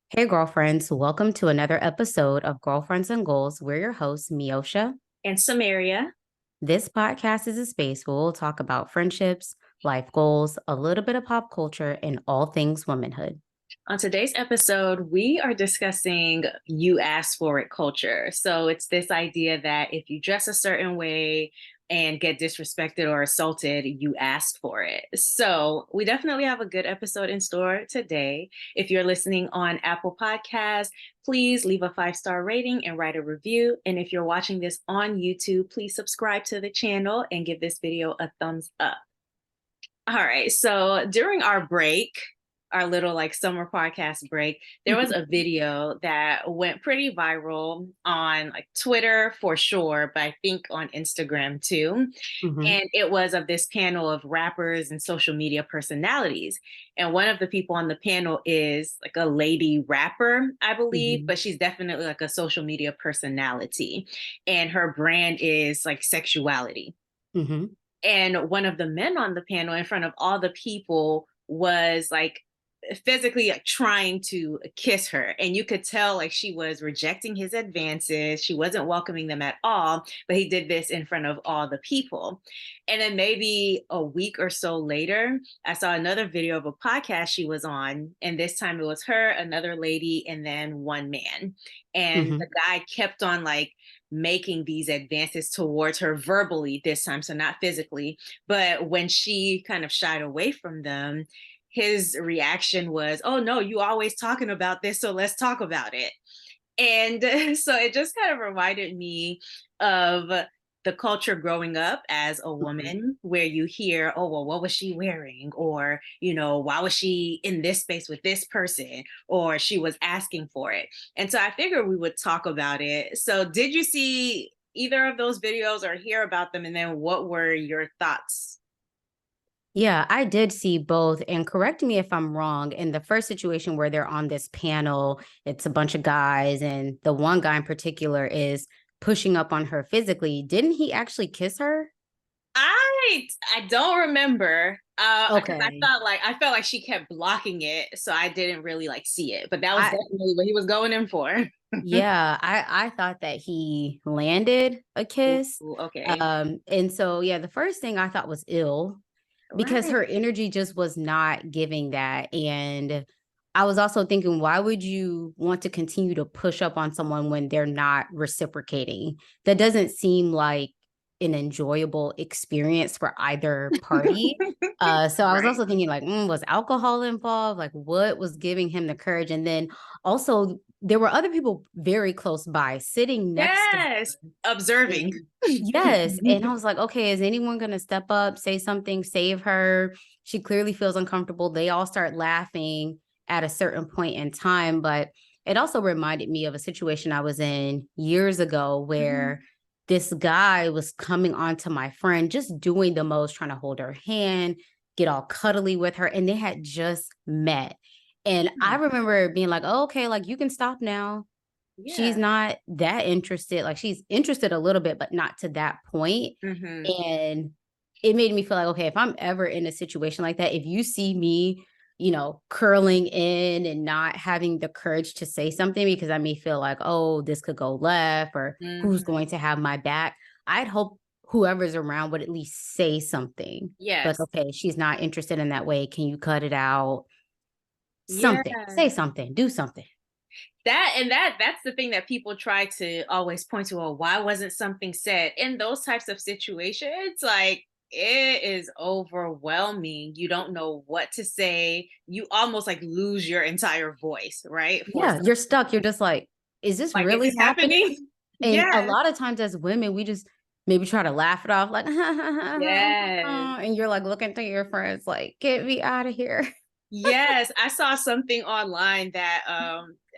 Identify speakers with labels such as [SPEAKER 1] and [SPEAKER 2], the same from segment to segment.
[SPEAKER 1] Hey, girlfriends, welcome to another episode of Girlfriends and Goals. We're your hosts, Miosha.
[SPEAKER 2] And Samaria.
[SPEAKER 1] This podcast is a space where we'll talk about friendships, life goals, a little bit of pop culture, and all things womanhood.
[SPEAKER 2] On today's episode, we are discussing you asked for it culture. So it's this idea that if you dress a certain way and get disrespected or assaulted, you asked for it. So we definitely have a good episode in store today. If you're listening on Apple Podcasts, please leave a 5-star rating and write a review. And if you're watching this on YouTube, please subscribe to the channel and give this video a thumbs up. All right. So during our little like summer podcast break, there was a video that went pretty viral on like Twitter for sure, but I think on Instagram too.
[SPEAKER 1] Mhm.
[SPEAKER 2] And it was of this panel of rappers and social media personalities. And one of the people on the panel is like a lady rapper, I believe,
[SPEAKER 1] Mhm.
[SPEAKER 2] but she's definitely like a social media personality. And her brand is like sexuality.
[SPEAKER 1] Mhm.
[SPEAKER 2] And one of the men on the panel in front of all the people was like physically like, trying to kiss her, and you could tell like she was rejecting his advances, she wasn't welcoming them at all, but he did this in front of all the people. And then maybe a week or so later, I saw another video of a podcast she was on, and this time it was her, another lady, and then one man. And the
[SPEAKER 1] Mhm.
[SPEAKER 2] guy kept on like making these advances towards her verbally this time, so not physically. But when she kind of shied away from them, his reaction was, "Oh no, you always talking about this, so let's talk about it." And so it just kind of reminded me of the culture growing up as a
[SPEAKER 1] Mhm.
[SPEAKER 2] woman, where you hear, "Oh, well, what was she wearing?" Or, why was she in this space with this person? Or she was asking for it. And so I figured we would talk about it. So, did you see either of those videos or hear about them? And then what were your thoughts?
[SPEAKER 1] Yeah, I did see both. And correct me if I'm wrong. In the first situation where they're on this panel, it's a bunch of guys, and the one guy in particular is pushing up on her physically. Didn't he actually kiss her?
[SPEAKER 2] I don't remember because
[SPEAKER 1] Okay.
[SPEAKER 2] I felt like she kept blocking it, so I didn't really like see it. But that was
[SPEAKER 1] I
[SPEAKER 2] definitely what he was going in for.
[SPEAKER 1] Yeah, I thought that he landed a kiss.
[SPEAKER 2] Ooh, okay.
[SPEAKER 1] And so yeah, the first thing I thought was ill because
[SPEAKER 2] Right.
[SPEAKER 1] her energy just was not giving that. And I was also thinking, why would you want to continue to push up on someone when they're not reciprocating? That doesn't seem like an enjoyable experience for either party. So I was
[SPEAKER 2] Right.
[SPEAKER 1] also thinking, like, was alcohol involved? Like, what was giving him the courage? And then also, there were other people very close by sitting next to
[SPEAKER 2] Yes. Observing.
[SPEAKER 1] and yes, and I was like, okay, is anyone gonna step up, say something, save her? She clearly feels uncomfortable. They all start laughing at a certain point in time, but it also reminded me of a situation I was in years ago
[SPEAKER 2] Mhm.
[SPEAKER 1] where this guy was coming on to my friend, just doing the most, trying to hold her hand, get all cuddly with her, and they had just met. And I
[SPEAKER 2] Hmm.
[SPEAKER 1] remember being like, oh, okay, like you can stop now, she's
[SPEAKER 2] Yeah.
[SPEAKER 1] not that interested. Like she's interested a little bit, but not to that point.
[SPEAKER 2] Hmm.
[SPEAKER 1] And it made me feel like, okay, if I'm ever in a situation like that, if you see me, curling in and not having the courage to say something because I may feel like, oh, this could go left or who's
[SPEAKER 2] Hmm.
[SPEAKER 1] going to have my back, I'd hope whoever's around would at least say something. Like,
[SPEAKER 2] Yes.
[SPEAKER 1] okay, she's not interested in that way. Can you cut it out?
[SPEAKER 2] Yeah.
[SPEAKER 1] Something, say something, do something.
[SPEAKER 2] That's the thing that people try to always point to. Oh, why wasn't something said in those types of situations? Like, it is overwhelming. You don't know what to say. You almost like lose your entire voice, right? For
[SPEAKER 1] Yeah, you're stuck. You're just like, is this
[SPEAKER 2] like, is
[SPEAKER 1] really
[SPEAKER 2] this
[SPEAKER 1] happening?
[SPEAKER 2] happening?
[SPEAKER 1] And a
[SPEAKER 2] Yes.
[SPEAKER 1] lot of times as women, we just maybe try to laugh it off, like,
[SPEAKER 2] Yes.
[SPEAKER 1] and you're like looking to your friends, like, get me out of here.
[SPEAKER 2] Yes, I saw something online that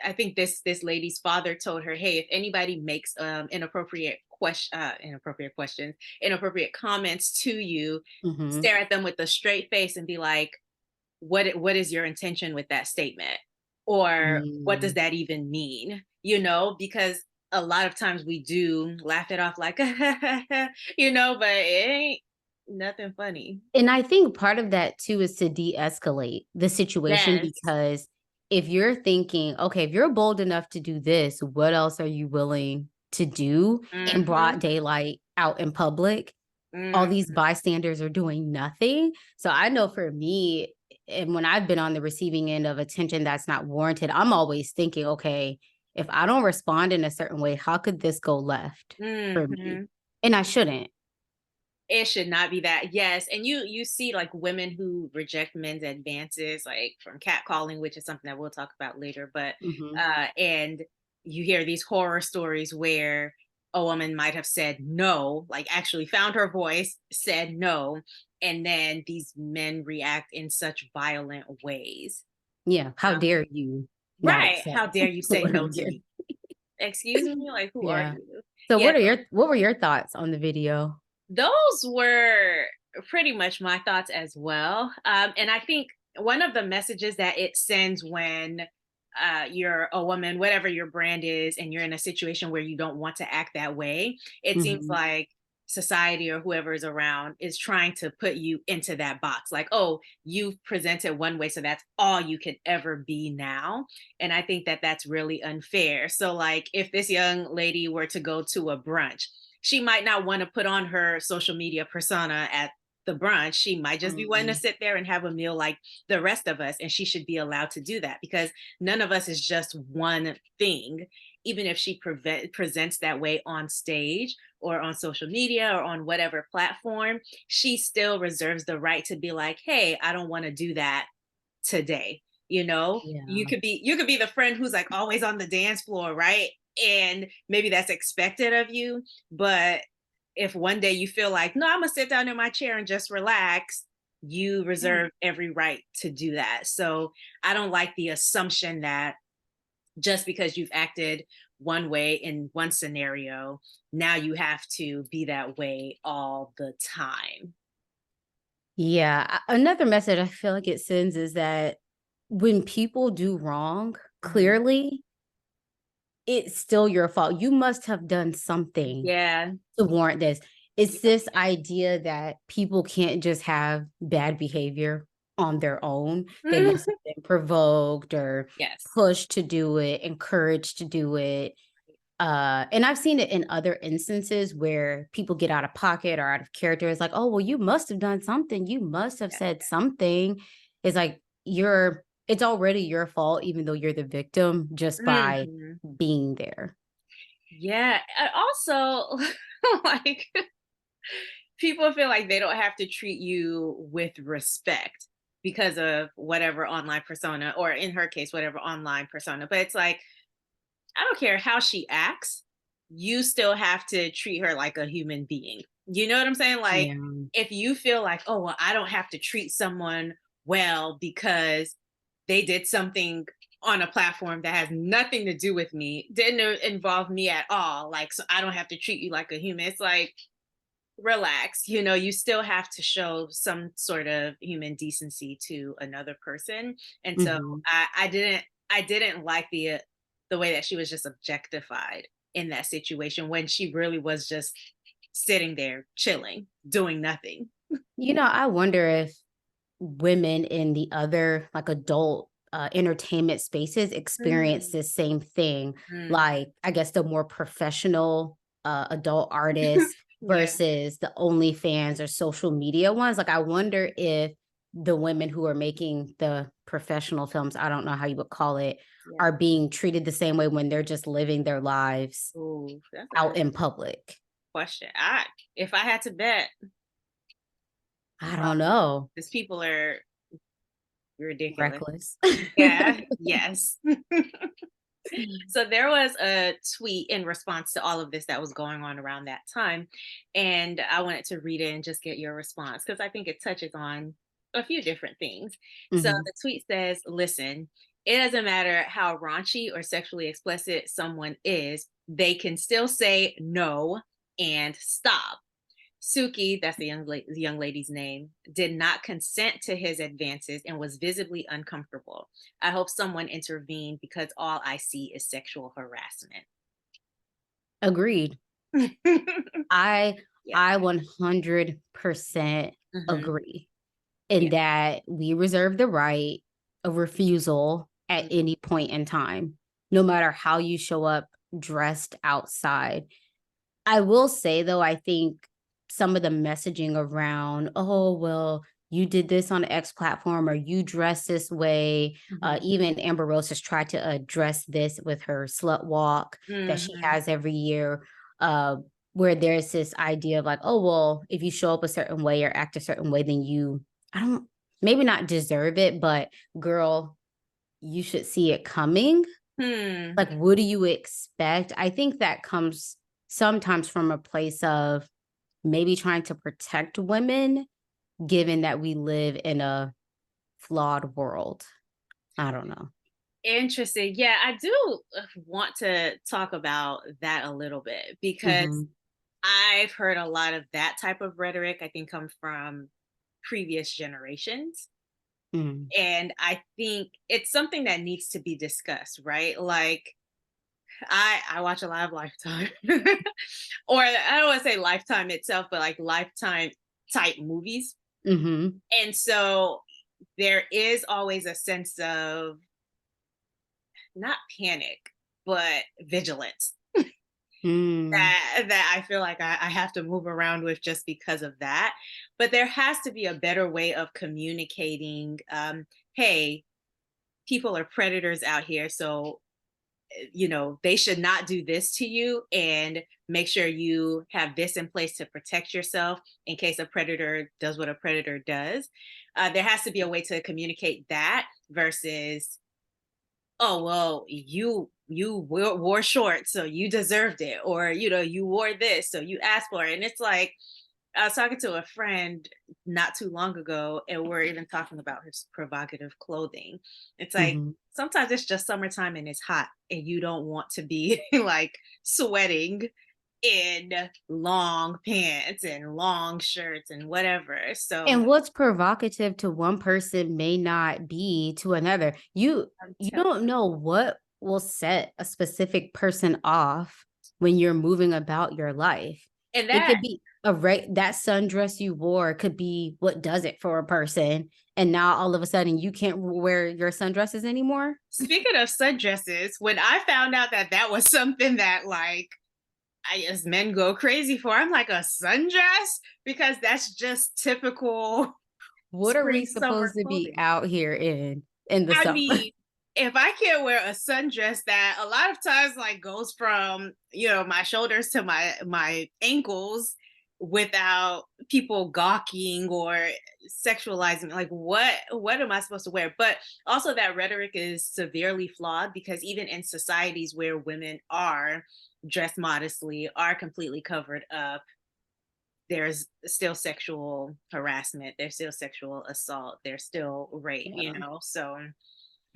[SPEAKER 2] I think this lady's father told her, "Hey, if anybody makes inappropriate questions, inappropriate comments to you,
[SPEAKER 1] Hmm.
[SPEAKER 2] stare at them with a straight face and be like, what is your intention with that statement? Or what does
[SPEAKER 1] Mm.
[SPEAKER 2] that even mean?" Because a lot of times we do laugh it off like, but it ain't nothing funny.
[SPEAKER 1] And I think part of that too is to de escalate the situation
[SPEAKER 2] Yes.
[SPEAKER 1] because if you're thinking, okay, if you're bold enough to do this, what else are you willing to do in
[SPEAKER 2] Mm-hmm.
[SPEAKER 1] broad daylight out in public? All these
[SPEAKER 2] Mm-hmm.
[SPEAKER 1] bystanders are doing nothing. So I know for me, and when I've been on the receiving end of attention that's not warranted, I'm always thinking, okay, if I don't respond in a certain way, how could this go left for me?
[SPEAKER 2] Mm-hmm.
[SPEAKER 1] And I shouldn't.
[SPEAKER 2] It should not be that. Yes. And you see like women who reject men's advances, like from catcalling, which is something that we'll talk about later. But
[SPEAKER 1] Mhm.
[SPEAKER 2] and you hear these horror stories where a woman might have said no, like actually found her voice, said no, and then these men react in such violent ways.
[SPEAKER 1] Yeah. How
[SPEAKER 2] Um,
[SPEAKER 1] dare you not
[SPEAKER 2] right.
[SPEAKER 1] accept
[SPEAKER 2] How dare you say
[SPEAKER 1] what
[SPEAKER 2] no
[SPEAKER 1] I'm
[SPEAKER 2] to
[SPEAKER 1] getting?
[SPEAKER 2] me? Excuse me? Like, who are
[SPEAKER 1] Yeah.
[SPEAKER 2] you?
[SPEAKER 1] So
[SPEAKER 2] Yeah,
[SPEAKER 1] what were your thoughts on the video?
[SPEAKER 2] those were pretty much my thoughts as well. And I think one of the messages that it sends when you're a woman, whatever your brand is, and you're in a situation where you don't want to act that way, it seems
[SPEAKER 1] Mhm.
[SPEAKER 2] like society or whoever is around is trying to put you into that box. Like, oh, you've presented one way, so that's all you can ever be now. And I think that that's really unfair. So, like, if this young lady were to go to a brunch, she might not want to put on her social media persona at the brunch. She might just be wanting to
[SPEAKER 1] Mhm.
[SPEAKER 2] sit there and have a meal like the rest of us. And she should be allowed to do that because none of us is just one thing. Even if she presents that way on stage or on social media or on whatever platform, she still reserves the right to be like, hey, I don't want to do that today. You know,
[SPEAKER 1] Yeah.
[SPEAKER 2] you could be the friend who's like always on the dance floor, right? And maybe that's expected of you, but if one day you feel like, no, I'm gonna sit down in my chair and just relax, you
[SPEAKER 1] Yeah.
[SPEAKER 2] reserve every right to do that. So I don't like the assumption that just because you've acted one way in one scenario, now you have to be that way all the time.
[SPEAKER 1] Yeah. Another message I feel like it sends is that when people do wrong,
[SPEAKER 2] Mhm.
[SPEAKER 1] clearly it's still your fault. You must have done something
[SPEAKER 2] Yeah.
[SPEAKER 1] to warrant this. It's
[SPEAKER 2] Yep.
[SPEAKER 1] this idea that people can't just have bad behavior on their own. They must have been provoked or
[SPEAKER 2] Yes.
[SPEAKER 1] pushed to do it, encouraged to do it. And I've seen it in other instances where people get out of pocket or out of character. It's like, oh, well, you must have done something. You must have
[SPEAKER 2] Yeah.
[SPEAKER 1] said something. It's like it's already your fault, even though you're the victim, just by
[SPEAKER 2] Mhm.
[SPEAKER 1] being there.
[SPEAKER 2] Yeah. Also, like people feel like they don't have to treat you with respect because of whatever online persona, or in her case, whatever online persona. But it's like, I don't care how she acts, you still have to treat her like a human being. You know what I'm saying? Like,
[SPEAKER 1] Yeah.
[SPEAKER 2] if you feel like, oh, well, I don't have to treat someone well because they did something on a platform that has nothing to do with me, didn't involve me at all. Like, so I don't have to treat you like a human. It's like, relax. You know, you still have to show some sort of human decency to another person. And so
[SPEAKER 1] Mhm.
[SPEAKER 2] I didn't like the way that she was just objectified in that situation when she really was just sitting there chilling, doing nothing.
[SPEAKER 1] I wonder if women in the other like adult entertainment spaces experience
[SPEAKER 2] Mm,
[SPEAKER 1] this same thing.
[SPEAKER 2] mm.
[SPEAKER 1] Like, I guess the more professional adult artists
[SPEAKER 2] Yeah.
[SPEAKER 1] versus the OnlyFans or social media ones. Like, I wonder if the women who are making the professional films, I don't know how you would call it,
[SPEAKER 2] Yeah.
[SPEAKER 1] are being treated the same way when they're just living their lives
[SPEAKER 2] Ooh, that's a
[SPEAKER 1] out
[SPEAKER 2] good
[SPEAKER 1] in public.
[SPEAKER 2] question. I If I had to bet,
[SPEAKER 1] I don't know.
[SPEAKER 2] these people are ridiculous.
[SPEAKER 1] Reckless.
[SPEAKER 2] Yeah, yes. So there was a tweet in response to all of this that was going on around that time. And I wanted to read it and just get your response because I think it touches on a few different things. So
[SPEAKER 1] Mhm.
[SPEAKER 2] the tweet says, listen, it doesn't matter how raunchy or sexually explicit someone is, they can still say no and stop. Suki, that's the young lady's name, did not consent to his advances and was visibly uncomfortable. I hope someone intervened because all I see is sexual harassment.
[SPEAKER 1] Agreed. I
[SPEAKER 2] Yeah.
[SPEAKER 1] I 100%
[SPEAKER 2] Hmm.
[SPEAKER 1] agree in
[SPEAKER 2] Yeah.
[SPEAKER 1] that we reserve the right of refusal at any point in time, no matter how you show up dressed outside. I will say, though, I think some of the messaging around, oh, well, you did this on X platform or you dress this way. Even Amber Rose has tried to address this with her slut walk that she has every year, where there's this idea of like, oh, well, if you show up a certain way or act a certain way, then you, I don't, maybe not deserve it, but girl, you should see it coming. Like, what do you expect? I think that comes sometimes from a place of maybe trying to protect women, given that we live in a flawed world. I don't know.
[SPEAKER 2] Interesting. Yeah, I do want to talk about that a little bit because I've heard a lot of that type of rhetoric, I think, come from previous generations. And I think it's something that needs to be discussed, right? Like, I watch a lot of Lifetime, or I don't want to say Lifetime itself, but like Lifetime type movies. And so there is always a sense of not panic, but vigilance that I feel like I have to move around with just because of that. But there has to be a better way of communicating. Hey, people are predators out here, so they should not do this to you, and make sure you have this in place to protect yourself in case a predator does what a predator does. There has to be a way to communicate that versus, oh, well, you wore shorts, so you deserved it, or you wore this, so you asked for it. And it's like, I was talking to a friend not too long ago, and we're even talking about his provocative clothing. It's like, sometimes it's just summertime and it's hot, and you don't want to be like sweating in long pants and long shirts and whatever. So,
[SPEAKER 1] and what's provocative to one person may not be to another. You don't know what will set a specific person off when you're moving about your life.
[SPEAKER 2] and
[SPEAKER 1] It
[SPEAKER 2] that
[SPEAKER 1] could be that sundress you wore could be what does it for a person. And now all of a sudden you can't wear your sundresses anymore.
[SPEAKER 2] Speaking of sundresses, when I found out that that was something that like as men go crazy for, I'm like, a sundress? Because that's just typical
[SPEAKER 1] What are we
[SPEAKER 2] spring summer
[SPEAKER 1] supposed to be
[SPEAKER 2] clothing.
[SPEAKER 1] out here in the
[SPEAKER 2] I
[SPEAKER 1] summer?
[SPEAKER 2] mean, if I can't wear a sundress that a lot of times like goes from my shoulders to my ankles without people gawking or sexualizing, like what am I supposed to wear? But also that rhetoric is severely flawed, because even in societies where women are dressed modestly, are completely covered up, there's still sexual harassment, there's still sexual assault, there's still rape, so.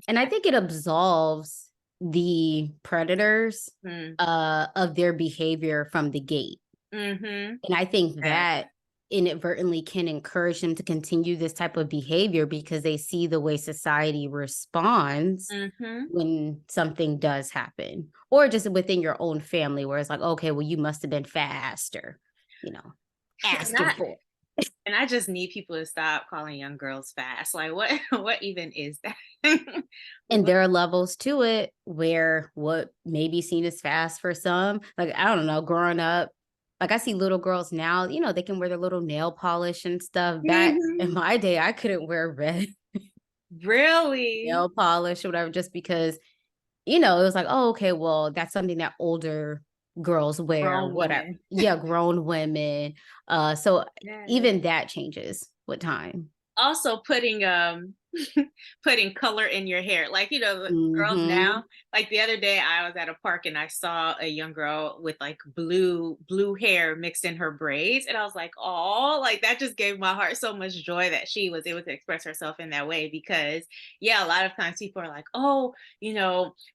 [SPEAKER 1] And I think it absolves the predators of their behavior from the gate. And I think that inadvertently can encourage them to continue this type of behavior because they see the way society responds when something does happen, or just within your own family where it's like, okay, well, you must have been fast, or asking for it.
[SPEAKER 2] And I just need people to stop calling young girls fast. Like, what even is that?
[SPEAKER 1] And there are levels to it where what may be seen as fast for some, like, I don't know, growing up, like I see little girls now, they can wear their little nail polish and stuff. Back in my day, I couldn't wear red
[SPEAKER 2] really
[SPEAKER 1] nail polish or whatever, just because, it was like, oh, okay, well, that's something that older girls wear,
[SPEAKER 2] grown
[SPEAKER 1] whatever.
[SPEAKER 2] women.
[SPEAKER 1] Yeah, grown women. So even that changes with time.
[SPEAKER 2] Also putting putting color in your hair, like girls now, like the other day I was at a park and I saw a young girl with like blue hair mixed in her braids, and I was like, oh, like that just gave my heart so much joy that she was able to express herself in that way. Because a lot of times people are like, oh,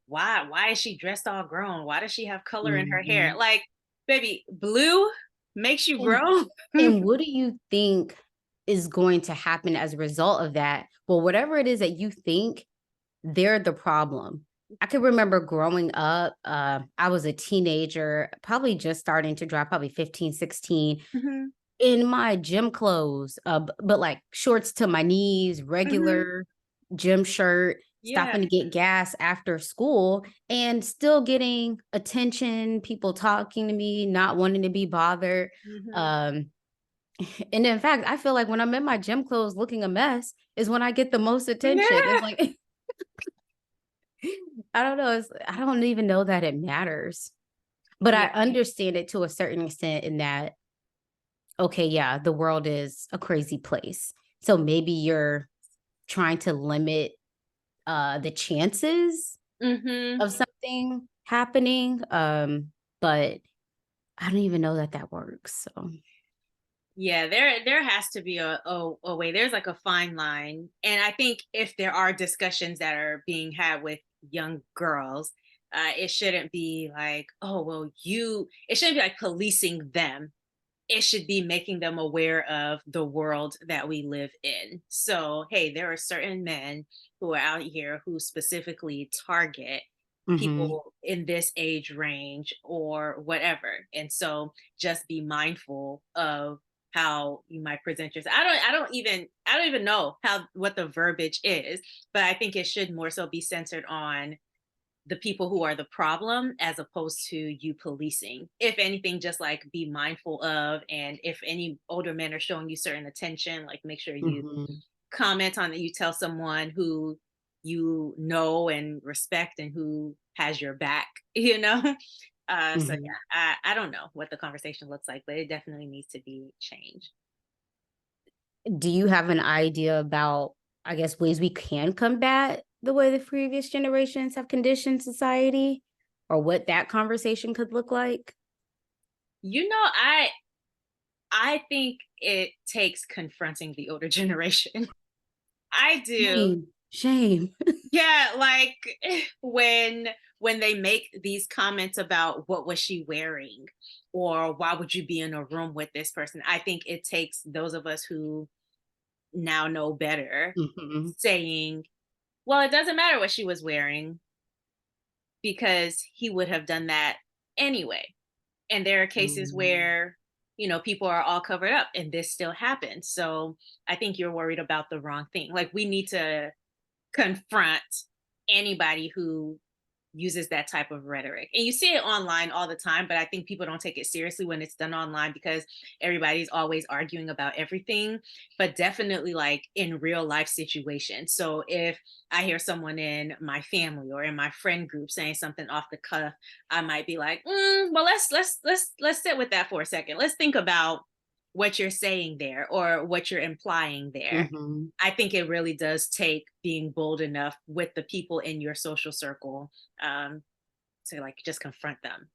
[SPEAKER 2] why is she dressed all grown, why does she have color in her hair? Like, baby, blue makes you grow.
[SPEAKER 1] And what do you think is going to happen as a result of that? Well, whatever it is that you think, they're the problem. I can remember growing up, I was a teenager, probably just starting to drive, probably 15, 16, in my gym clothes, but like shorts to my knees, regular gym shirt.
[SPEAKER 2] Yeah.
[SPEAKER 1] stopping to get gas after school and still getting attention, people talking to me, not wanting to be bothered.
[SPEAKER 2] Mhm.
[SPEAKER 1] Um, and in fact, I feel like when I'm in my gym clothes looking a mess is when I get the most attention. It's like, I don't know. I don't even know that it matters, but I
[SPEAKER 2] Yeah.
[SPEAKER 1] understand it to a certain extent in that, okay, yeah, the world is a crazy place. So maybe you're trying to limit the chances
[SPEAKER 2] Mhm.
[SPEAKER 1] of something happening. But I don't even know that that works. So,
[SPEAKER 2] Yeah, there has to be a way. There's like a fine line. And I think if there are discussions that are being had with young girls, it shouldn't be like, oh, well, it shouldn't be like policing them. It should be making them aware of the world that we live in. So, hey, there are certain men who are out here who specifically target
[SPEAKER 1] mhm,
[SPEAKER 2] people in this age range or whatever. And so just be mindful of how you might present yourself. I don't even know how what the verbiage is, but I think it should more so be centered on the people who are the problem as opposed to you policing. If anything, just like be mindful of, and if any older men are showing you certain attention, like make sure you
[SPEAKER 1] mhm,
[SPEAKER 2] comment on that, you tell someone who you know and respect and who has your back, you know? So
[SPEAKER 1] mhm.
[SPEAKER 2] yeah, I don't know what the conversation looks like, but it definitely needs to be changed.
[SPEAKER 1] Do you have an idea about, I guess, ways we can combat the way the previous generations have conditioned society, or what that conversation could look like?
[SPEAKER 2] You know, I think it takes confronting the older generation. I do.
[SPEAKER 1] Shame, shame.
[SPEAKER 2] Yeah, like when they make these comments about what was she wearing or why would you be in a room with this person? I think it takes those of us who now know better
[SPEAKER 1] Mhm,
[SPEAKER 2] saying, well, it doesn't matter what she was wearing because he would have done that anyway. And there are cases
[SPEAKER 1] mm,
[SPEAKER 2] where, people are all covered up and this still happens. So I think you're worried about the wrong thing. Like we need to confront anybody who uses that type of rhetoric. And you see it online all the time, but I think people don't take it seriously when it's done online because everybody's always arguing about everything, but definitely like in real life situations. So if I hear someone in my family or in my friend group saying something off the cuff, I might be like, well, let's sit with that for a second. Let's think about what you're saying there or what you're implying there.
[SPEAKER 1] mhm.
[SPEAKER 2] I think it really does take being bold enough with the people in your social circle um, to like just confront them.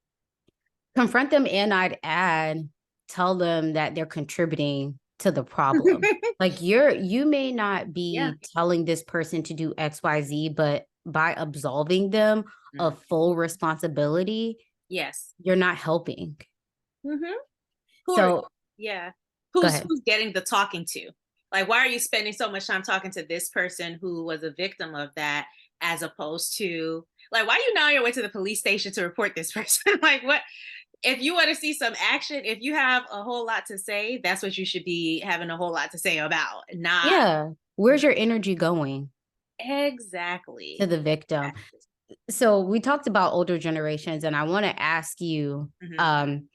[SPEAKER 1] Confront them, and I'd add, tell them that they're contributing to the problem. Like you may not
[SPEAKER 2] Yeah.
[SPEAKER 1] be telling this person to do XYZ, but by absolving them
[SPEAKER 2] Mhm.
[SPEAKER 1] of full responsibility,
[SPEAKER 2] Yes.
[SPEAKER 1] you're not helping.
[SPEAKER 2] Hmm. Who are
[SPEAKER 1] So
[SPEAKER 2] yeah?
[SPEAKER 1] go
[SPEAKER 2] Who's
[SPEAKER 1] ahead.
[SPEAKER 2] who's getting the talking to? Like, why are you spending so much time talking to this person who was a victim of that, as opposed to like, why are you now on your way to the police station to report this person? Like, what? If you want to see some action, if you have a whole lot to say, that's what you should be having a whole lot to say about, not
[SPEAKER 1] Yeah. Where's your energy going? To
[SPEAKER 2] exactly.
[SPEAKER 1] the victim. So we talked about older generations, and I want to ask you,
[SPEAKER 2] Mhm.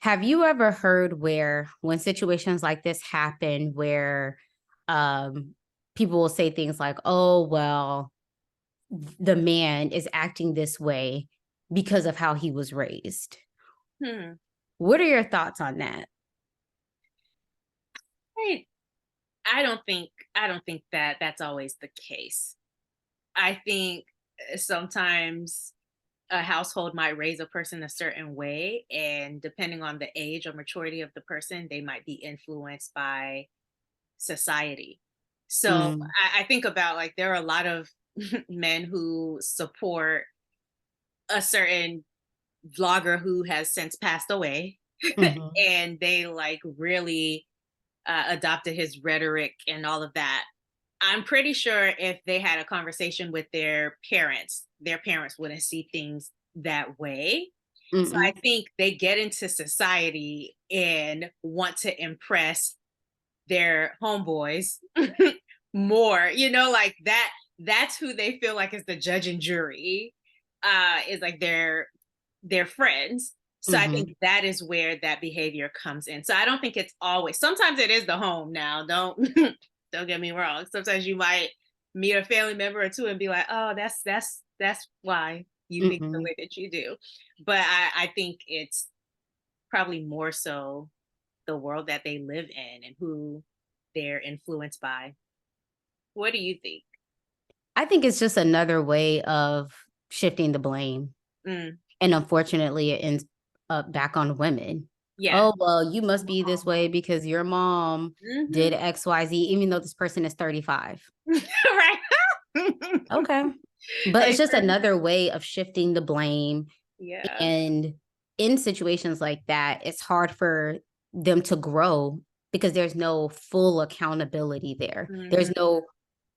[SPEAKER 1] have you ever heard where when situations like this happen, where um, people will say things like, oh, well, the man is acting this way because of how he was raised?
[SPEAKER 2] Hmm.
[SPEAKER 1] What are your thoughts on that?
[SPEAKER 2] I, I don't think that that's always the case. I think sometimes a household might raise a person a certain way, and depending on the age or maturity of the person, they might be influenced by society. So
[SPEAKER 1] Mm,
[SPEAKER 2] I think about like there are a lot of men who support a certain vlogger who has since passed away,
[SPEAKER 1] mhm,
[SPEAKER 2] and they like really adopted his rhetoric and all of that. I'm pretty sure if they had a conversation with their parents wouldn't see things that way. So I
[SPEAKER 1] mm-mm,
[SPEAKER 2] think they get into society and want to impress their homeboys more, like that's who they feel like is the judge and jury, is like their friends. So I
[SPEAKER 1] Hmm.
[SPEAKER 2] think that is where that behavior comes in. So I don't think it's always, sometimes it is the home now. Don't don't get me wrong. Sometimes you might meet a family member or two and be like, oh, that's why you think the
[SPEAKER 1] Hmm.
[SPEAKER 2] way that you do. But I think it's probably more so the world that they live in and who they're influenced by. What do you think?
[SPEAKER 1] I think it's just another way of shifting the blame.
[SPEAKER 2] Mm,
[SPEAKER 1] And unfortunately, it ends up back on women.
[SPEAKER 2] yeah.
[SPEAKER 1] Oh, well, you must be this way because your mom did
[SPEAKER 2] Hmm.
[SPEAKER 1] XYZ, even though this person is 35.
[SPEAKER 2] Right.
[SPEAKER 1] Okay. But it's
[SPEAKER 2] Like,
[SPEAKER 1] just another way of shifting the blame.
[SPEAKER 2] yeah.
[SPEAKER 1] And in situations like that, it's hard for them to grow because there's no full accountability there.
[SPEAKER 2] Hmm.
[SPEAKER 1] There's no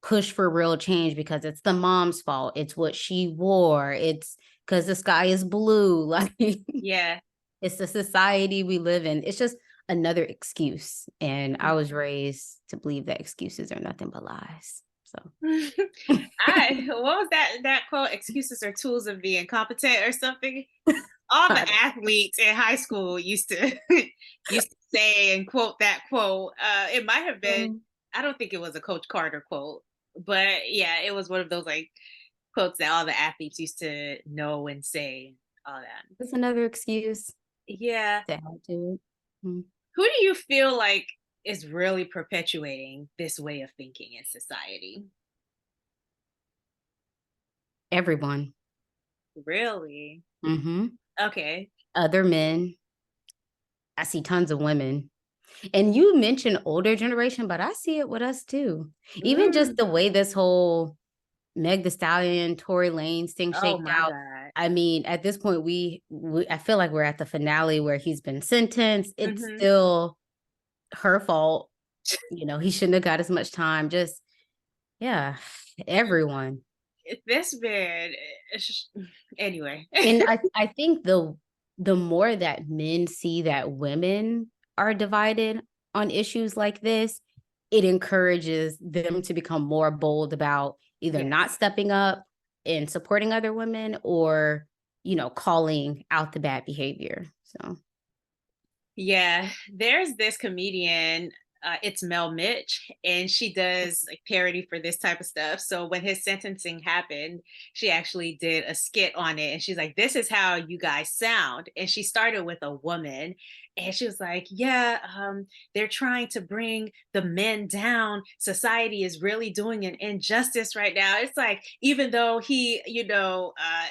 [SPEAKER 1] push for real change because it's the mom's fault. It's what she wore. It's because the sky is blue. Like
[SPEAKER 2] Yeah.
[SPEAKER 1] it's the society we live in. It's just another excuse. And I was raised to believe that excuses are nothing but lies. So
[SPEAKER 2] I what was that quote? Excuses are tools of being competent or something. All the athletes in high school used to used to say and quote that quote. It might have been, I don't think it was a Coach Carter quote, but yeah, it was one of those like quotes that all the athletes used to know and say, all that.
[SPEAKER 1] it's another excuse
[SPEAKER 2] Yeah.
[SPEAKER 1] to add to it. Mm.
[SPEAKER 2] Who do you feel like is really perpetuating this way of thinking in society?
[SPEAKER 1] Everyone.
[SPEAKER 2] Really?
[SPEAKER 1] Hmm.
[SPEAKER 2] Okay.
[SPEAKER 1] Other men. I see tons of women. And you mentioned older generation, but I see it with us too. Even just
[SPEAKER 2] Mm.
[SPEAKER 1] the way this whole Meg the Stallion, Tory Lanez thing
[SPEAKER 2] Oh
[SPEAKER 1] shaked
[SPEAKER 2] my
[SPEAKER 1] out.
[SPEAKER 2] God.
[SPEAKER 1] I mean, at this point, I feel like we're at the finale where he's been sentenced. It's
[SPEAKER 2] Hmm.
[SPEAKER 1] still her fault. You know, he shouldn't have got as much time. Just yeah, everyone.
[SPEAKER 2] This man, anyway.
[SPEAKER 1] And I think the more that men see that women are divided on issues like this, it encourages them to become more bold about either not
[SPEAKER 2] Yes.
[SPEAKER 1] stepping up and supporting other women or, calling out the bad behavior. So,
[SPEAKER 2] Yeah, there's this comedian, it's Mel Mitch, and she does like parody for this type of stuff. So when his sentencing happened, she actually did a skit on it, and she's like, "This is how you guys sound." And she started with a woman, and she was like, "Yeah, they're trying to bring the men down. Society is really doing an injustice right now." It's like even though he,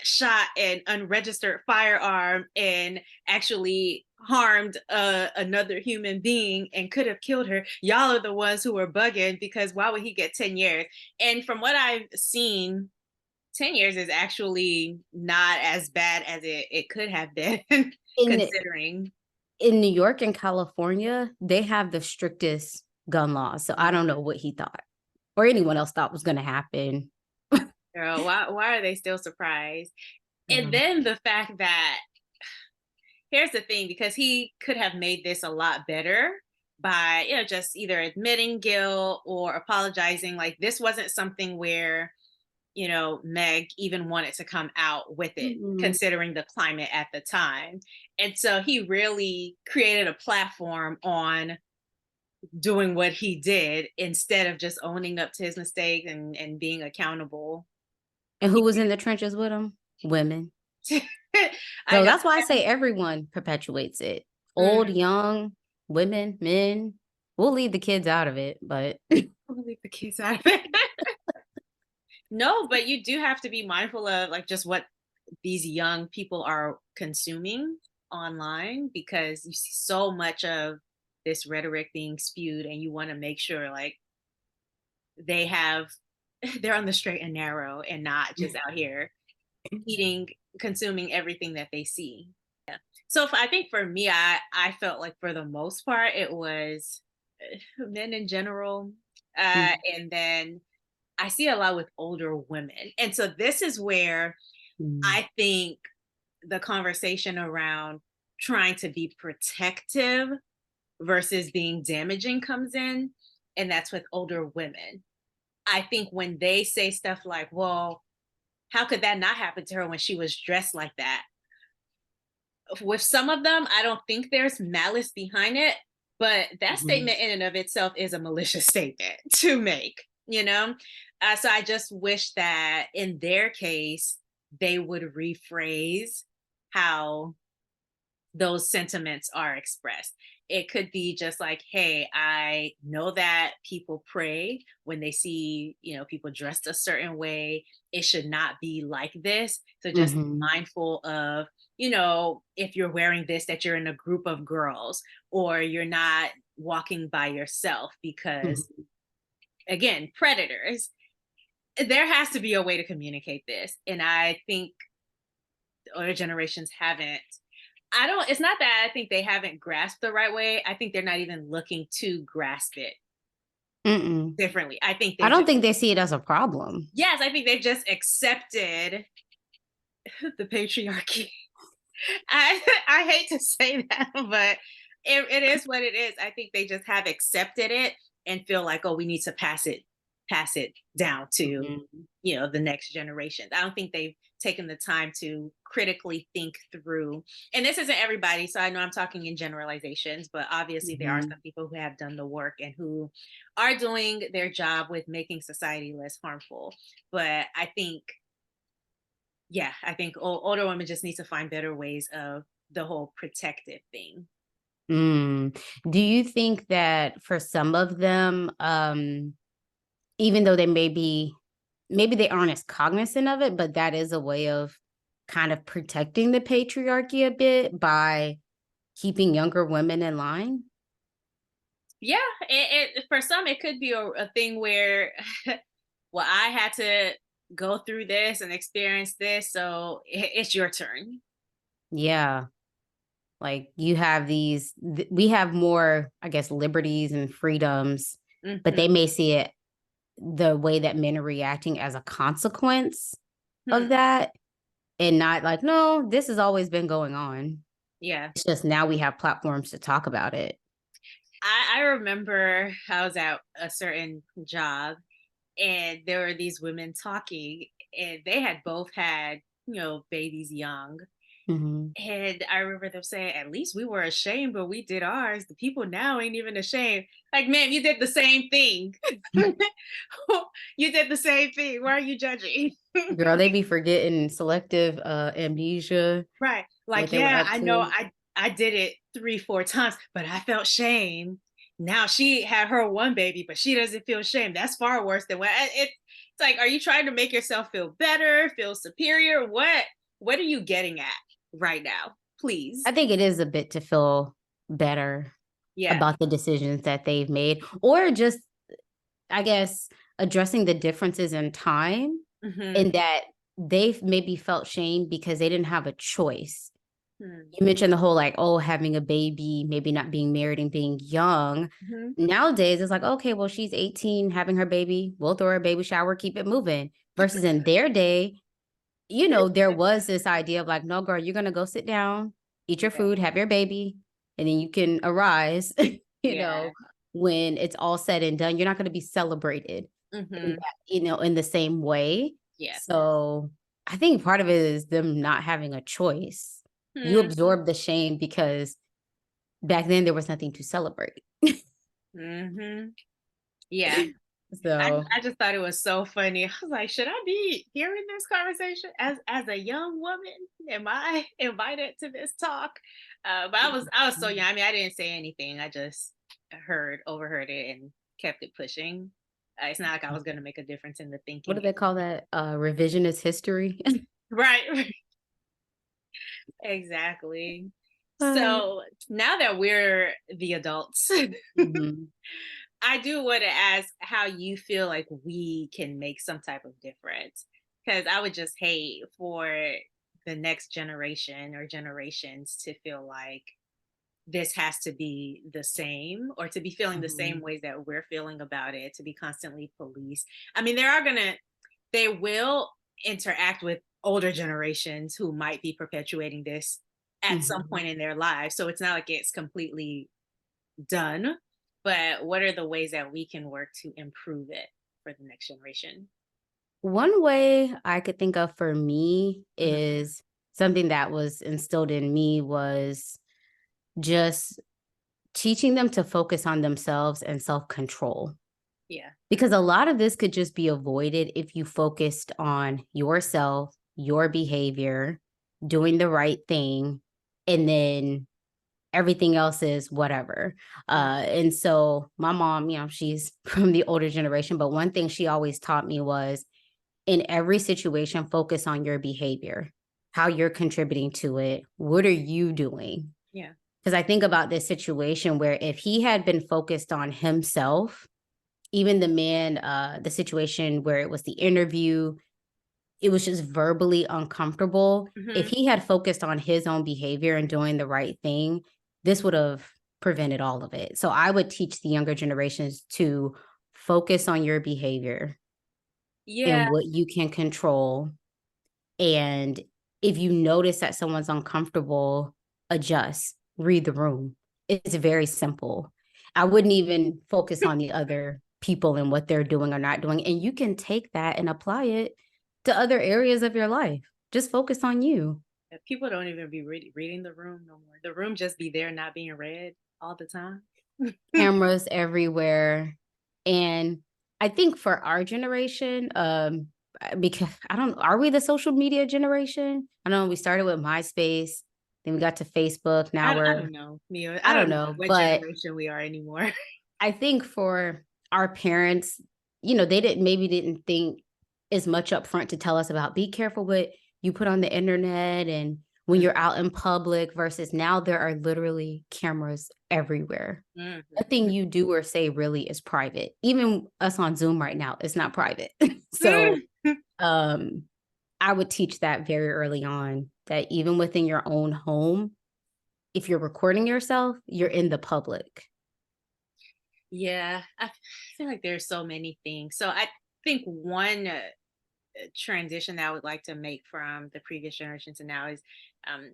[SPEAKER 2] shot an unregistered firearm and actually harmed another human being and could have killed her. Y'all are the ones who are bugging because why would he get 10 years? And from what I've seen, 10 years is actually not as bad as it could have been,
[SPEAKER 1] in
[SPEAKER 2] considering.
[SPEAKER 1] in New York and California, they have the strictest gun laws. So I don't know what he thought or anyone else thought was going to happen.
[SPEAKER 2] Girl, why are they still surprised? And
[SPEAKER 1] Yeah.
[SPEAKER 2] then the fact that, here's the thing, because he could have made this a lot better by, just either admitting guilt or apologizing. Like this wasn't something where, Meg even wanted to come out with it,
[SPEAKER 1] Mm-mm.
[SPEAKER 2] considering the climate at the time. And so he really created a platform on doing what he did instead of just owning up to his mistake and being accountable.
[SPEAKER 1] And who was in the trenches with him? Women.
[SPEAKER 2] I
[SPEAKER 1] So
[SPEAKER 2] know.
[SPEAKER 1] that's why I say everyone perpetuates it. Old,
[SPEAKER 2] Mm,
[SPEAKER 1] young, women, men. We'll leave the kids out of it, but
[SPEAKER 2] I'll leave the kids out of it. No, but you do have to be mindful of like just what these young people are consuming online, because you see so much of this rhetoric being spewed and you want to make sure like they have they're on the straight and narrow and not just out here eating, consuming everything that they see. So I think for me, I felt like for the most part it was men in general, and then I see a lot with older women. And so this is where
[SPEAKER 1] mm-hmm.
[SPEAKER 2] I think the conversation around trying to be protective versus being damaging comes in. And that's with older women. I think when they say stuff like, well, how could that not happen to her when she was dressed like that? With some of them, I don't think there's malice behind it, but that
[SPEAKER 1] Mhm.
[SPEAKER 2] statement in and of itself is a malicious statement to make, you know? So I just wish that in their case, they would rephrase how those sentiments are expressed. It could be just like, hey, I know that people pray when they see, people dressed a certain way. It should not be like this. So just
[SPEAKER 1] Mhm.
[SPEAKER 2] mindful of, if you're wearing this, that you're in a group of girls or you're not walking by yourself because,
[SPEAKER 1] Mhm.
[SPEAKER 2] again, predators. There has to be a way to communicate this. And I think older generations haven't. It's not that I think they haven't grasped the right way. I think they're not even looking to grasp it
[SPEAKER 1] Mm-mm.
[SPEAKER 2] differently. I think
[SPEAKER 1] I
[SPEAKER 2] they've
[SPEAKER 1] don't
[SPEAKER 2] just,
[SPEAKER 1] think they see it as a problem.
[SPEAKER 2] yes, I think they've just accepted the patriarchy. I hate to say that, but it is what it is. I think they just have accepted it and feel like, oh, we need to pass it down to
[SPEAKER 1] Mhm.
[SPEAKER 2] the next generation. I don't think they've taken the time to critically think through. And this isn't everybody, so I know I'm talking in generalizations, but obviously there are
[SPEAKER 1] Mhm.
[SPEAKER 2] some people who have done the work and who are doing their job with making society less harmful. But I think, yeah, I think older women just need to find better ways of the whole protective thing.
[SPEAKER 1] Mm. Do you think that for some of them, even though they maybe they aren't as cognizant of it, but that is a way of kind of protecting the patriarchy a bit by keeping younger women in line?
[SPEAKER 2] Yeah, it for some it could be a thing where, well, I had to go through this and experience this, so it's your turn.
[SPEAKER 1] Yeah. Like you have we have more, I guess, liberties and freedoms, but
[SPEAKER 2] Hmm.
[SPEAKER 1] they may see it the way that men are reacting as a consequence
[SPEAKER 2] Hmm.
[SPEAKER 1] of that and not like, no, this has always been going on.
[SPEAKER 2] Yeah,
[SPEAKER 1] It's just now we have platforms to talk about it.
[SPEAKER 2] I remember I was at a certain job and there were these women talking, and they had both had babies young.
[SPEAKER 1] Mhm.
[SPEAKER 2] And I remember them saying, at least we were ashamed, but we did ours. The people now ain't even ashamed. Like, man, you did the same thing. You did the same thing. Why are you judging?
[SPEAKER 1] Girl, they be forgetting selective amnesia,
[SPEAKER 2] Right.
[SPEAKER 1] what
[SPEAKER 2] Like,
[SPEAKER 1] they were
[SPEAKER 2] yeah,
[SPEAKER 1] up
[SPEAKER 2] I know
[SPEAKER 1] to.
[SPEAKER 2] I did it 3, 4 times, but I felt shame. Now she had her one baby, but she doesn't feel shame. That's far worse than it's like, are you trying to make yourself feel better, feel superior? What are you getting at right now? Please.
[SPEAKER 1] I think it is a bit to feel better
[SPEAKER 2] Yeah.
[SPEAKER 1] about the decisions that they've made, or just, I guess, addressing the differences in time
[SPEAKER 2] Hmm.
[SPEAKER 1] in that they've maybe felt shame because they didn't have a choice.
[SPEAKER 2] Hmm.
[SPEAKER 1] You mentioned the whole like, oh, having a baby, maybe not being married and being young.
[SPEAKER 2] Hmm.
[SPEAKER 1] Nowadays, it's like, okay, well, she's 18, having her baby. We'll throw her a baby shower, keep it moving. Versus in their day, there was this idea of like, no, girl, you're going to go sit down, eat your
[SPEAKER 2] Yeah.
[SPEAKER 1] food, have your baby, and then you can arise, you
[SPEAKER 2] Yeah.
[SPEAKER 1] know, when it's all said and done. You're not going to be celebrated in
[SPEAKER 2] Hmm.
[SPEAKER 1] that, in the same way.
[SPEAKER 2] Yeah.
[SPEAKER 1] So I think part of it is them not having a choice. You
[SPEAKER 2] Hmm.
[SPEAKER 1] absorb the shame because back then there was nothing to celebrate.
[SPEAKER 2] Hmm. Yeah. I,
[SPEAKER 1] So
[SPEAKER 2] I just thought it was so funny. I was like, should I be hearing this conversation as a young woman? Am I invited to this talk? But I was so young. I mean, I didn't say anything. I just overheard it, and kept it pushing. It's not like I was going to make a difference in the
[SPEAKER 1] what do
[SPEAKER 2] thinking.
[SPEAKER 1] they call that? Revisionist history.
[SPEAKER 2] Right. Exactly.
[SPEAKER 1] uh,
[SPEAKER 2] So now that we're the adults,
[SPEAKER 1] mhm.
[SPEAKER 2] I do want to ask how you feel like we can make some type of difference. Because I would just hate for the next generation or generations to feel like this has to be the same, or to be feeling the same
[SPEAKER 1] Mhm.
[SPEAKER 2] ways that we're feeling about it, to be constantly policed. I mean, they will interact with older generations who might be perpetuating this at some
[SPEAKER 1] Mhm.
[SPEAKER 2] point in their lives. So it's not like it's completely done, but what are the ways that we can work to improve it? for the next generation?
[SPEAKER 1] One way I could think of for me
[SPEAKER 2] Mhm.
[SPEAKER 1] is something that was instilled in me was just teaching them to focus on themselves and self-control.
[SPEAKER 2] Yeah.
[SPEAKER 1] Because a lot of this could just be avoided if you focused on yourself, your behavior, doing the right thing, and then everything else is whatever.
[SPEAKER 2] Mm.
[SPEAKER 1] And so my mom, she's from the older generation, but one thing she always taught me was in every situation, focus on your behavior, how you're contributing to it. What are you doing?
[SPEAKER 2] Yeah.
[SPEAKER 1] Because I think about this situation where if he had been focused on himself, even the situation where it was the interview, it was just verbally uncomfortable. If
[SPEAKER 2] Hmm.
[SPEAKER 1] he had focused on his own behavior and doing the right thing, this would have prevented all of it. So I would teach the younger generations to focus on your behavior
[SPEAKER 2] Yeah.
[SPEAKER 1] and what you can control. And if you notice that someone's uncomfortable, adjust, read the room. It's very simple. I wouldn't even focus on the other people and what they're doing or not doing. And you can take that and apply it to other areas of your life. Just focus on you.
[SPEAKER 2] People don't even be reading the room no more. The room just be there, not being read all the time.
[SPEAKER 1] Cameras everywhere. And I think for our generation, because I don't, are we the social media generation? I know we started with MySpace, then we got to Facebook. Now
[SPEAKER 2] I
[SPEAKER 1] we're,
[SPEAKER 2] don't know, Mia. I
[SPEAKER 1] I don't
[SPEAKER 2] don't know
[SPEAKER 1] know,
[SPEAKER 2] what
[SPEAKER 1] but
[SPEAKER 2] generation we are anymore.
[SPEAKER 1] I think for our parents, they didn't think as much up front to tell us about be careful what you put on the internet and when you're out in public versus now there are literally cameras everywhere. Nothing
[SPEAKER 2] Mhm.
[SPEAKER 1] you do or say really is private. Even us on Zoom right now, it's not private. So um I would teach that very early on that even within your own home, if you're recording yourself, you're in the public.
[SPEAKER 2] Yeah, I feel like there's so many things. So I think one transition that I would like to make from the previous generation to now is um,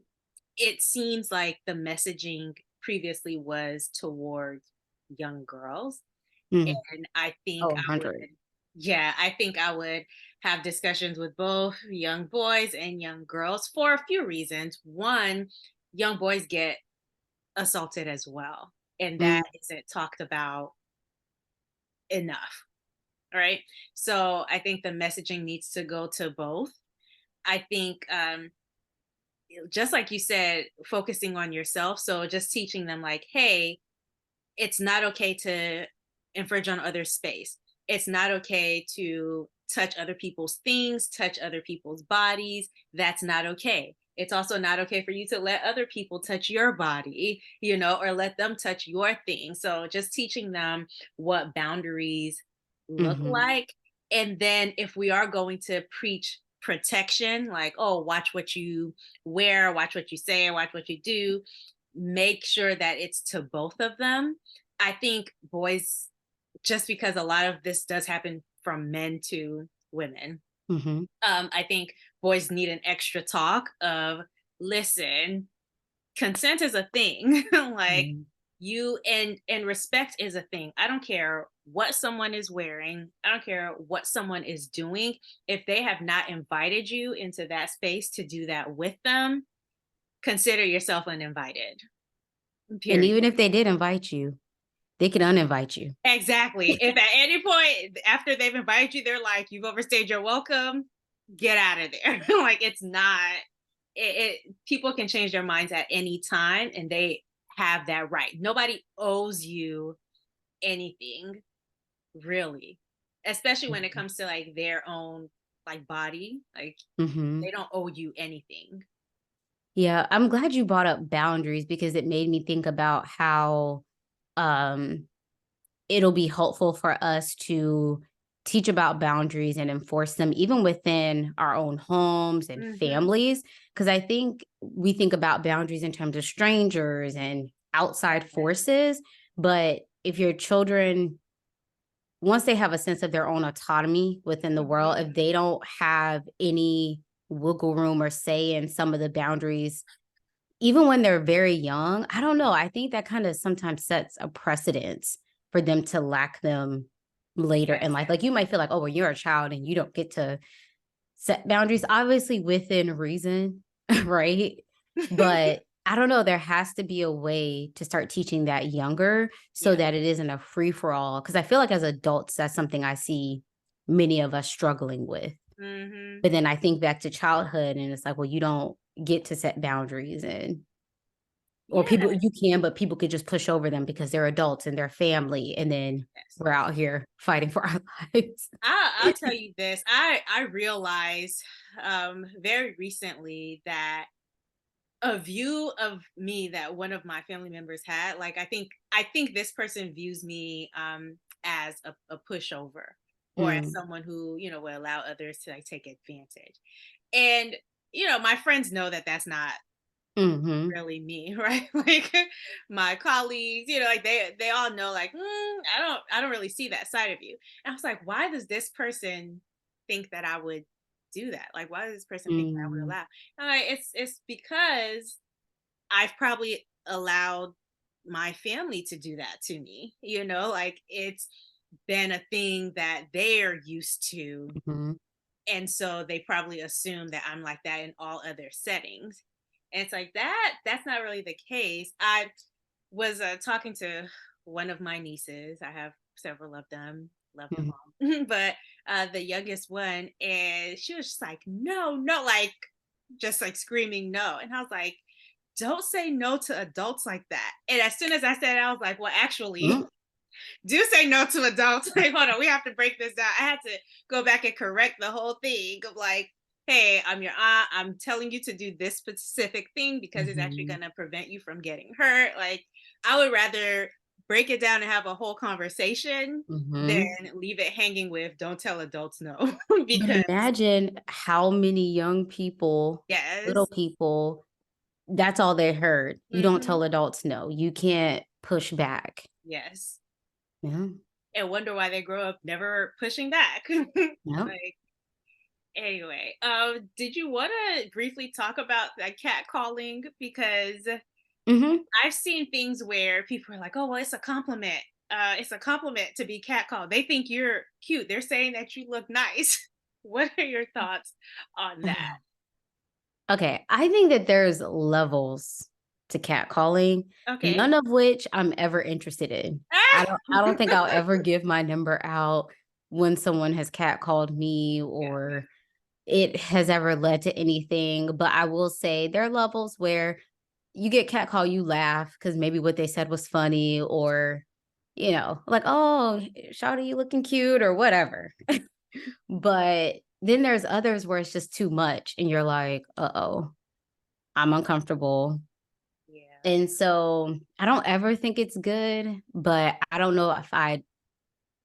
[SPEAKER 2] it seems like the messaging previously was towards young girls.
[SPEAKER 1] Mm.
[SPEAKER 2] And I think
[SPEAKER 1] Oh,
[SPEAKER 2] I would,
[SPEAKER 1] 100.
[SPEAKER 2] yeah, I think I would have discussions with both young boys and young girls for a few reasons. One, young boys get assaulted as well, and
[SPEAKER 1] Mm.
[SPEAKER 2] that isn't talked about enough. All right. So I think the messaging needs to go to both. I think just like you said, focusing on yourself. So just teaching them like, hey, it's not okay to infringe on other space. It's not okay to touch other people's things, touch other people's bodies. That's not okay. It's also not okay for you to let other people touch your body, or let them touch your thing. So just teaching them what boundaries look
[SPEAKER 1] Mhm.
[SPEAKER 2] like. And then if we are going to preach protection, like, oh, watch what you wear, watch what you say, watch what you do, make sure that it's to both of them. I think boys, just because a lot of this does happen from men to women,
[SPEAKER 1] Mhm.
[SPEAKER 2] I think boys need an extra talk of, listen, consent is a thing. Like,
[SPEAKER 1] Mhm.
[SPEAKER 2] you and respect is a thing. I don't care what someone is wearing. I don't care what someone is doing. If they have not invited you into that space to do that with them, consider yourself uninvited.
[SPEAKER 1] And
[SPEAKER 2] Period.
[SPEAKER 1] even if they did invite you, they could uninvite you.
[SPEAKER 2] Exactly. If at any point after they've invited you, they're like, "You've overstayed your welcome, get out of there." Like, it's not. People can change their minds at any time, and they have that right. Nobody owes you anything, really, especially when it
[SPEAKER 1] Mhm.
[SPEAKER 2] comes to like their own like body. Like,
[SPEAKER 1] Mhm.
[SPEAKER 2] they don't owe you anything.
[SPEAKER 1] Yeah, I'm glad you brought up boundaries because it made me think about how um it'll be helpful for us to teach about boundaries and enforce them even within our own homes and
[SPEAKER 2] Hmm.
[SPEAKER 1] families. Because I think we think about boundaries in terms of strangers and outside forces. But if your children, once they have a sense of their own autonomy within the world, if
[SPEAKER 2] Hmm.
[SPEAKER 1] they don't have any wiggle room or say in some of the boundaries, even when they're very young, I don't know. I think that kind of sometimes sets a precedence for them to lack them later
[SPEAKER 2] Yes,
[SPEAKER 1] in life.
[SPEAKER 2] yes.
[SPEAKER 1] Like you might feel like, oh, well, you're a child and you don't get to set boundaries, obviously within reason, right? But I don't know, there has to be a way to start teaching that younger so
[SPEAKER 2] Yeah.
[SPEAKER 1] that it isn't a free for all. Because I feel like as adults, that's something I see many of us struggling with.
[SPEAKER 2] Mm-hmm.
[SPEAKER 1] But then I think back to childhood and it's like, well, you don't get to set boundaries and or
[SPEAKER 2] Yeah.
[SPEAKER 1] people you can, but people could just push over them because they're adults and their family. And then
[SPEAKER 2] Yes.
[SPEAKER 1] we're out here fighting for our lives.
[SPEAKER 2] I'll tell you this. I realized very recently that a view of me that one of my family members had, like I think this person views me as a pushover, or as
[SPEAKER 1] Mm,
[SPEAKER 2] someone who, will allow others to like take advantage. And my friends know that that's not
[SPEAKER 1] hmm
[SPEAKER 2] really me, right? Like my colleagues, like they all know, like, I don't really see that side of you. And I was like, why does this person think that I would do that? Like, why does this person think that I would
[SPEAKER 1] mm,
[SPEAKER 2] allow? And I'm like, it's because I've probably allowed my family to do that to me. Like it's been a thing that they're used to,
[SPEAKER 1] hmm
[SPEAKER 2] and so they probably assume that I'm like that in all other settings. And it's like that's not really the case. I was talking to one of my nieces. I have several of them, love them
[SPEAKER 1] hmm
[SPEAKER 2] all. But the youngest one, and she was just like, no, no, like just like screaming no. And I was like, don't say no to adults like that. And as soon as I said it, I was like, well, actually, do say no to adults. Like, hold on, we have to break this down. I had to go back and correct the whole thing of like, hey, I'm your aunt. I'm telling you to do this specific thing because it's actually
[SPEAKER 1] hmm
[SPEAKER 2] going to prevent you from getting hurt. Like, I would rather break it down and have a whole conversation than
[SPEAKER 1] hmm
[SPEAKER 2] leave it hanging with don't tell adults no.
[SPEAKER 1] But
[SPEAKER 2] Because,
[SPEAKER 1] imagine how many young people, little
[SPEAKER 2] yes.
[SPEAKER 1] people, that's all they heard. You don't
[SPEAKER 2] Hmm.
[SPEAKER 1] tell adults no. You can't push back.
[SPEAKER 2] Yes.
[SPEAKER 1] Yeah.
[SPEAKER 2] And wonder why they grow up never pushing back.
[SPEAKER 1] Yep.
[SPEAKER 2] Like, anyway, did you want to briefly talk about that cat calling? Because
[SPEAKER 1] hmm
[SPEAKER 2] I've seen things where people are like, "Oh, well, it's a compliment. It's a compliment to be catcalled. They think you're cute. They're saying that you look nice." What are your thoughts on that?
[SPEAKER 1] Okay. I think that there's levels to catcalling,
[SPEAKER 2] Okay.
[SPEAKER 1] none of which I'm ever interested in. I don't think I'll ever give my number out when someone has catcalled me
[SPEAKER 2] Yeah.
[SPEAKER 1] or it has ever led to anything. But I will say there are levels where you get catcall, you laugh because maybe what they said was funny, or like, oh, Shawty, you looking cute, or whatever. But then there's others where it's just too much, and you're like, uh-oh, I'm uncomfortable.
[SPEAKER 2] Yeah.
[SPEAKER 1] And so I don't ever think it's good, but I don't know if I'd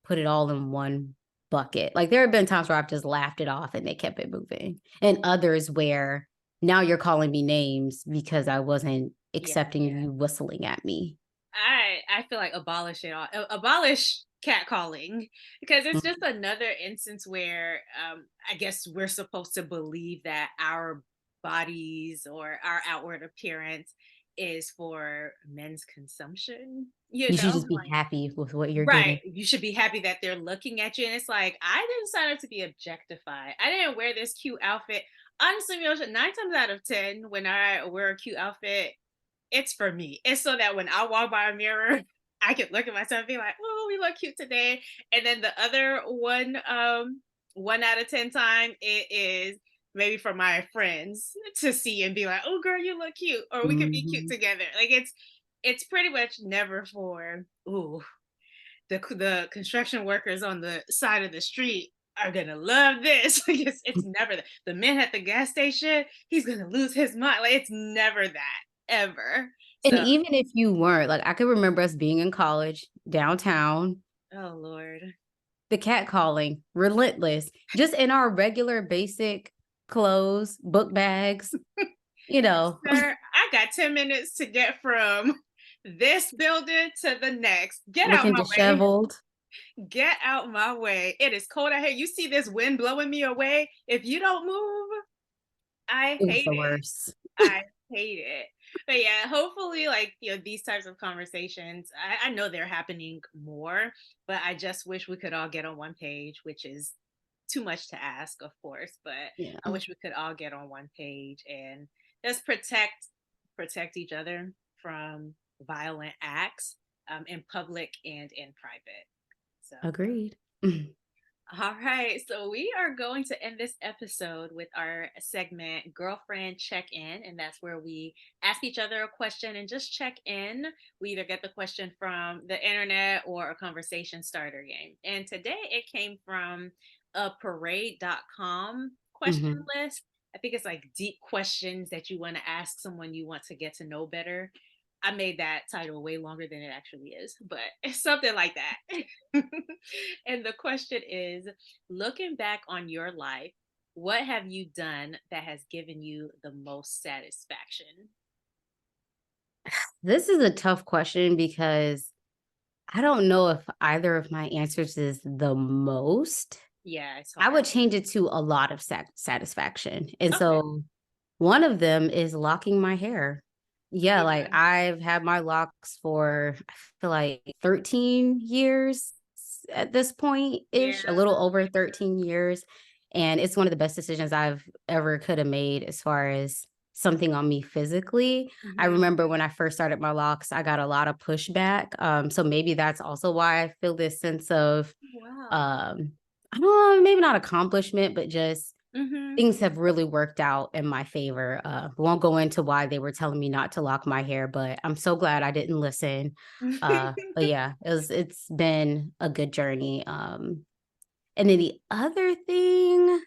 [SPEAKER 1] put it all in one bucket. Like there have been times where I've just laughed it off and they kept it moving. And others where now you're calling me names because I wasn't
[SPEAKER 2] Yeah.
[SPEAKER 1] accepting you whistling at me.
[SPEAKER 2] I feel like abolish it all. Abolish catcalling, because it's just
[SPEAKER 1] Mhm.
[SPEAKER 2] another instance where I guess we're supposed to believe that our bodies or our outward appearance is for men's consumption.
[SPEAKER 1] You should just be
[SPEAKER 2] Like,
[SPEAKER 1] happy with what you're
[SPEAKER 2] right.
[SPEAKER 1] getting.
[SPEAKER 2] You should be happy that they're looking at you. And it's like, I didn't sign up to be objectified. I didn't wear this cute outfit. Honestly, Miosha, 9 times out of 10, when I wear a cute outfit, it's for me. It's so that when I walk by a mirror, I can look at myself and be like, "Oh, we look cute today." And then the other 1 out of 10 time, it is maybe for my friends to see and be like, "Oh, girl, you look cute," or we could be cute
[SPEAKER 1] Mhm.
[SPEAKER 2] together. Like it's pretty much never for, ooh, the construction workers on the side of the street are gonna love this. Like it's never that. The man at the gas station, he's gonna lose his mind. Like it's never that ever.
[SPEAKER 1] And
[SPEAKER 2] So,
[SPEAKER 1] even if you weren't, like I could remember us being in college downtown,
[SPEAKER 2] oh Lord.
[SPEAKER 1] the cat calling, relentless, just in our regular basic clothes, book bags, you know,
[SPEAKER 2] Sir, I got 10 minutes to get from this building to the next. Get out
[SPEAKER 1] looking
[SPEAKER 2] my way.
[SPEAKER 1] disheveled.
[SPEAKER 2] Get out my way. It is cold out here. You see this wind blowing me away. If you don't move, I
[SPEAKER 1] It was
[SPEAKER 2] hate
[SPEAKER 1] the
[SPEAKER 2] it.
[SPEAKER 1] worst.
[SPEAKER 2] I hate it. But yeah, hopefully, like, these types of conversations, I know they're happening more, but I just wish we could all get on one page, which is too much to ask, of course, but
[SPEAKER 1] Yeah.
[SPEAKER 2] I wish we could all get on one page and just protect each other from violent acts, in public and in private. So
[SPEAKER 1] Agreed.
[SPEAKER 2] all right, so we are going to end this episode with our segment Girlfriend Check In, and that's where we ask each other a question and just check in. We either get the question from the internet or a conversation starter game. And today it came from a parade.com question
[SPEAKER 1] Hmm.
[SPEAKER 2] list. I think it's like deep questions that you want to ask someone you want to get to know better. I made that title way longer than it actually is, but it's something like that. And the question is, looking back on your life, what have you done that has given you the most satisfaction?
[SPEAKER 1] This is a tough question because I don't know if either of my answers is the most.
[SPEAKER 2] Yeah, it's
[SPEAKER 1] I
[SPEAKER 2] hard.
[SPEAKER 1] would change it to a lot of satisfaction. And
[SPEAKER 2] Okay.
[SPEAKER 1] so one of them is locking my hair. Yeah, like
[SPEAKER 2] Yeah.
[SPEAKER 1] I've had my locks for, I feel like 13 years at this point
[SPEAKER 2] Yeah.
[SPEAKER 1] ish, a little over 13 years. And it's one of the best decisions I've ever could have made as far as something on me physically. I
[SPEAKER 2] Hmm.
[SPEAKER 1] remember when I first started my locks, I got a lot of pushback. So maybe that's also why I feel this sense of
[SPEAKER 2] Wow.
[SPEAKER 1] um, I don't know, maybe not accomplishment, but just
[SPEAKER 2] Hmm.
[SPEAKER 1] things have really worked out in my favor. Won't go into why they were telling me not to lock my hair, but I'm so glad I didn't listen. But yeah, it's been a good journey. And then the other thing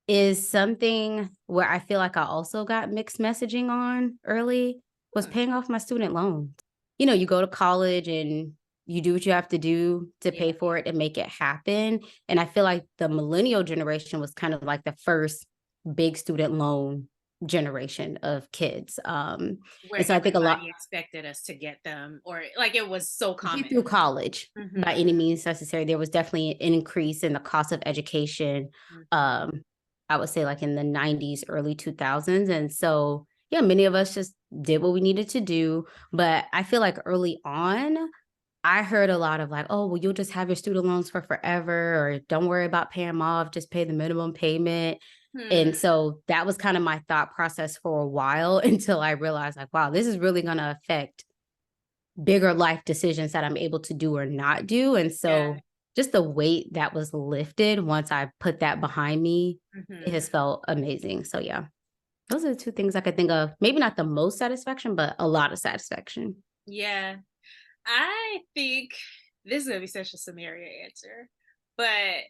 [SPEAKER 1] is something where I feel like I also got mixed messaging on early was paying off my student loans. You know, you go to college and you do what you have to do to
[SPEAKER 2] Yeah.
[SPEAKER 1] pay for it and make it happen. And I feel like the millennial generation was kind of like the first big student loan generation of kids.
[SPEAKER 2] Where
[SPEAKER 1] And so I think a lot
[SPEAKER 2] everybody expected us to get them, or like it was so
[SPEAKER 1] get
[SPEAKER 2] common.
[SPEAKER 1] through college by
[SPEAKER 2] Hmm.
[SPEAKER 1] any means necessary. There was definitely an increase in the cost of education.
[SPEAKER 2] Hmm.
[SPEAKER 1] Um, I would say like in the 90s, early 2000s. And so, yeah, many of us just did what we needed to do. But I feel like early on, I heard a lot of like, oh, well, you'll just have your student loans for forever, or don't worry about paying them off, just pay the minimum payment.
[SPEAKER 2] Hmm.
[SPEAKER 1] And so that was kind of my thought process for a while until I realized, like, wow, this is really going to affect bigger life decisions that I'm able to do or not do. And
[SPEAKER 2] Yeah.
[SPEAKER 1] so just the weight that was lifted once I put that behind me, it
[SPEAKER 2] Hmm.
[SPEAKER 1] has felt amazing. So yeah, those are the two things I could think of. Maybe not the most satisfaction, but a lot of satisfaction.
[SPEAKER 2] Yeah. I think this is gonna be such a Samaria answer, but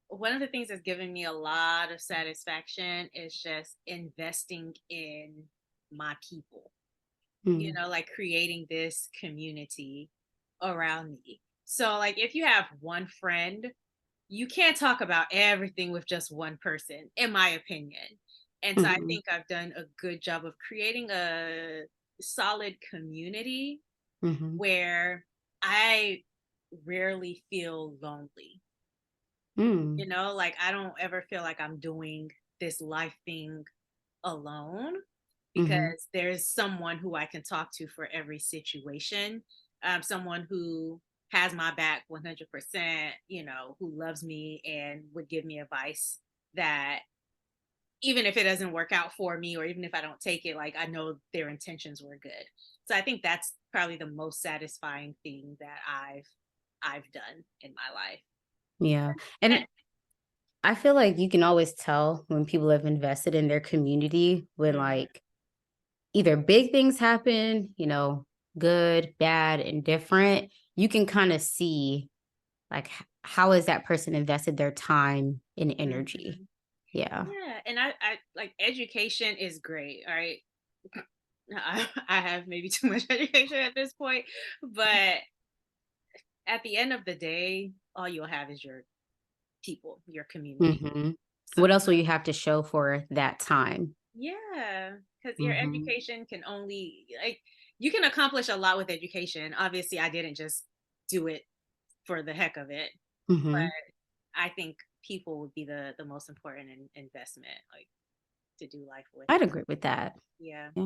[SPEAKER 2] one of the things that's given me a lot of satisfaction is just investing in my people,
[SPEAKER 1] Mm,
[SPEAKER 2] like creating this community around me. So, like, if you have one friend, you can't talk about everything with just one person, in my opinion. And so I
[SPEAKER 1] mhm,
[SPEAKER 2] think I've done a good job of creating a solid community
[SPEAKER 1] mhm,
[SPEAKER 2] where I rarely feel lonely.
[SPEAKER 1] mm,
[SPEAKER 2] Like I don't ever feel like I'm doing this life thing alone
[SPEAKER 1] mhm,
[SPEAKER 2] because there's someone who I can talk to for every situation. Someone who has my back 100%, who loves me and would give me advice that even if it doesn't work out for me or even if I don't take it, like I know their intentions were good. So I think that's probably the most satisfying thing that I've done in my life.
[SPEAKER 1] yeah.
[SPEAKER 2] And
[SPEAKER 1] And I feel like you can always tell when people have invested in their community when
[SPEAKER 2] mm,
[SPEAKER 1] like either big things happen, good, bad, and different. You can kind of see like how has that person invested their time and energy.
[SPEAKER 2] mhm.
[SPEAKER 1] Yeah.
[SPEAKER 2] Yeah, and I like education is great. All right, I have maybe too much education at this point, but at the end of the day, all you'll have is your people, your community.
[SPEAKER 1] Hmm.
[SPEAKER 2] So
[SPEAKER 1] What else will you have to show for that time?
[SPEAKER 2] yeah, because your
[SPEAKER 1] Hmm.
[SPEAKER 2] education can only like you can accomplish a lot with education. Obviously, I didn't just do it for the heck of it, but
[SPEAKER 1] Hmm.
[SPEAKER 2] I think people would be the most important investment. Like to do life with.
[SPEAKER 1] I'd agree with that.
[SPEAKER 2] Yeah.
[SPEAKER 1] Yeah.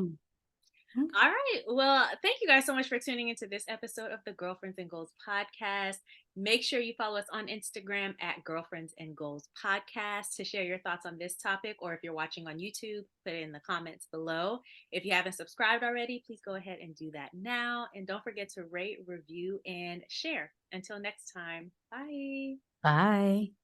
[SPEAKER 2] All right. Well, thank you guys so much for tuning into this episode of the Girlfriends and Goals podcast. Make sure you follow us on Instagram at Girlfriends and Goals podcast to share your thoughts on this topic. Or if you're watching on YouTube, put it in the comments below. If you haven't subscribed already, please go ahead and do that now. And don't forget to rate, review, and share. Until next time, bye.
[SPEAKER 1] Bye.